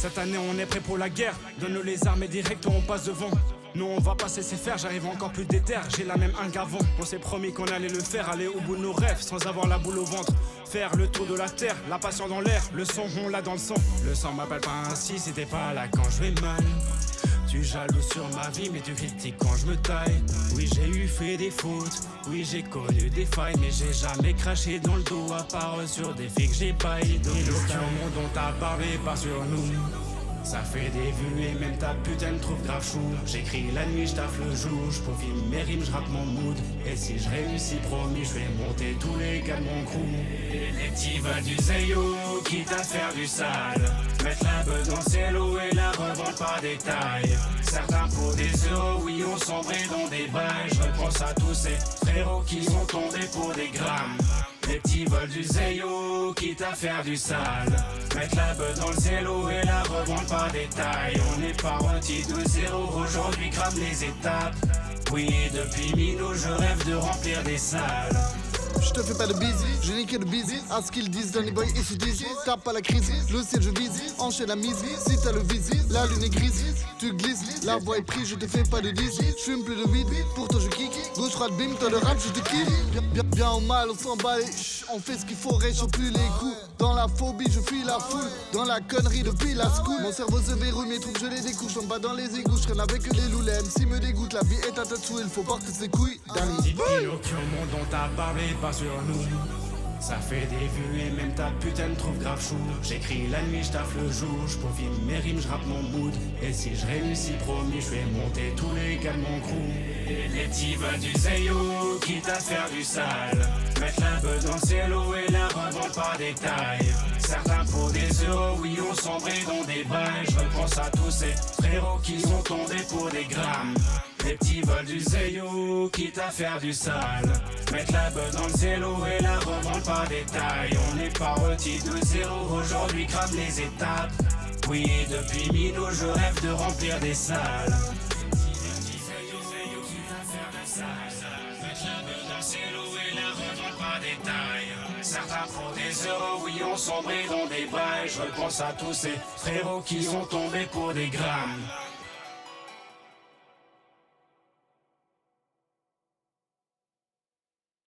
Cette année on est prêt pour la guerre. Donne-nous les armes et direct on passe devant. Nous on va pas se laisser faire, j'arrive encore plus déter. J'ai la même un qu'avant. On s'est promis qu'on allait le faire, aller au bout de nos rêves sans avoir la boule au ventre. Faire le tour de la terre, la passion dans l'air. Le son on l'a dans le sang. Le sang m'appelle pas ainsi si t'es pas là quand je vais mal. Tu jaloux sur ma vie mais tu critiques quand je me taille. Oui j'ai eu fait des fautes, oui j'ai connu des failles. Mais j'ai jamais craché dans le dos à part sur des filles que j'ai baillé. Et le monde dont t'as parlé pas sur nous. Ça fait des vues et même ta putain me trouve grave chou. J'écris la nuit, j'taffe le jour, j'profile mes rimes, j'rappe mon mood. Et si je réussis promis, je vais monter tous les gars de mon crew. Les petits veulent du Zayo, quitte à faire du sale. Mettre la beuh dans le cielo et la revendre par détail. Certains pour des euros, oui on sombré dans des bails. Je repense à tous ces frérots qui sont tombés pour des grammes. Les petits veulent du Zayo, quitte à faire du sale. Mettre la beuh dans le cielo et la revendre par détail. On est parti de zéro, aujourd'hui crame les étapes. Oui, depuis Mino, je rêve de remplir des salles. Je te fais pas de busy, j'ai niqué le busy. À ce qu'ils disent, Danny Boy et d'ici. Tape à la crise, le ciel je vise. Enchaîne la mise, si t'as le visi. La lune est grise, tu glisses. La voix est prise, je te fais pas de dizzy. J'fume plus de weed, pourtant je kick. Gauche, droite, bim, toi le rap, je te kiffe. Bien ou mal, on s'en bat les on fait ce qu'il faut, réchauffe plus les coups. Dans la phobie, je fuis la foule. Dans la connerie depuis la school. Mon cerveau se verrouille, mes troupes, je les découche. En bas dans les égouts, je traîne avec les loups. Les MC me dégoûte, la vie est à tatou. Il faut porter ses couilles, Danny. Dis-le au monde dont t'as parlé pas sur nous. Ça fait des vues et même ta putain me trouve grave chou. J'écris la nuit, j'taffe le jour, j'profile mes rimes, j'rappe mon mood. Et si je réussis promis, je vais monter tous les gars de mon crew. Et les petits veulent du Zayo, quitte à faire du sale. Mettre la beuh dans le cielo et la revendre par détail. Certains pour des euros, oui on sombré dans des bails. Je repense à tous ces frérots qui sont tombés pour des grammes. Les petits veulent du Zayo, quitte à faire du sale. Mettre la beuh dans le cielo et la revendre par détail. On est parti de zéro, aujourd'hui crame les étapes. Oui, depuis Mino, je rêve de remplir des salles. Certains pour des euros, oui on sombré dans des bails. Je repense à tous ces frérots qui sont tombés pour des grammes.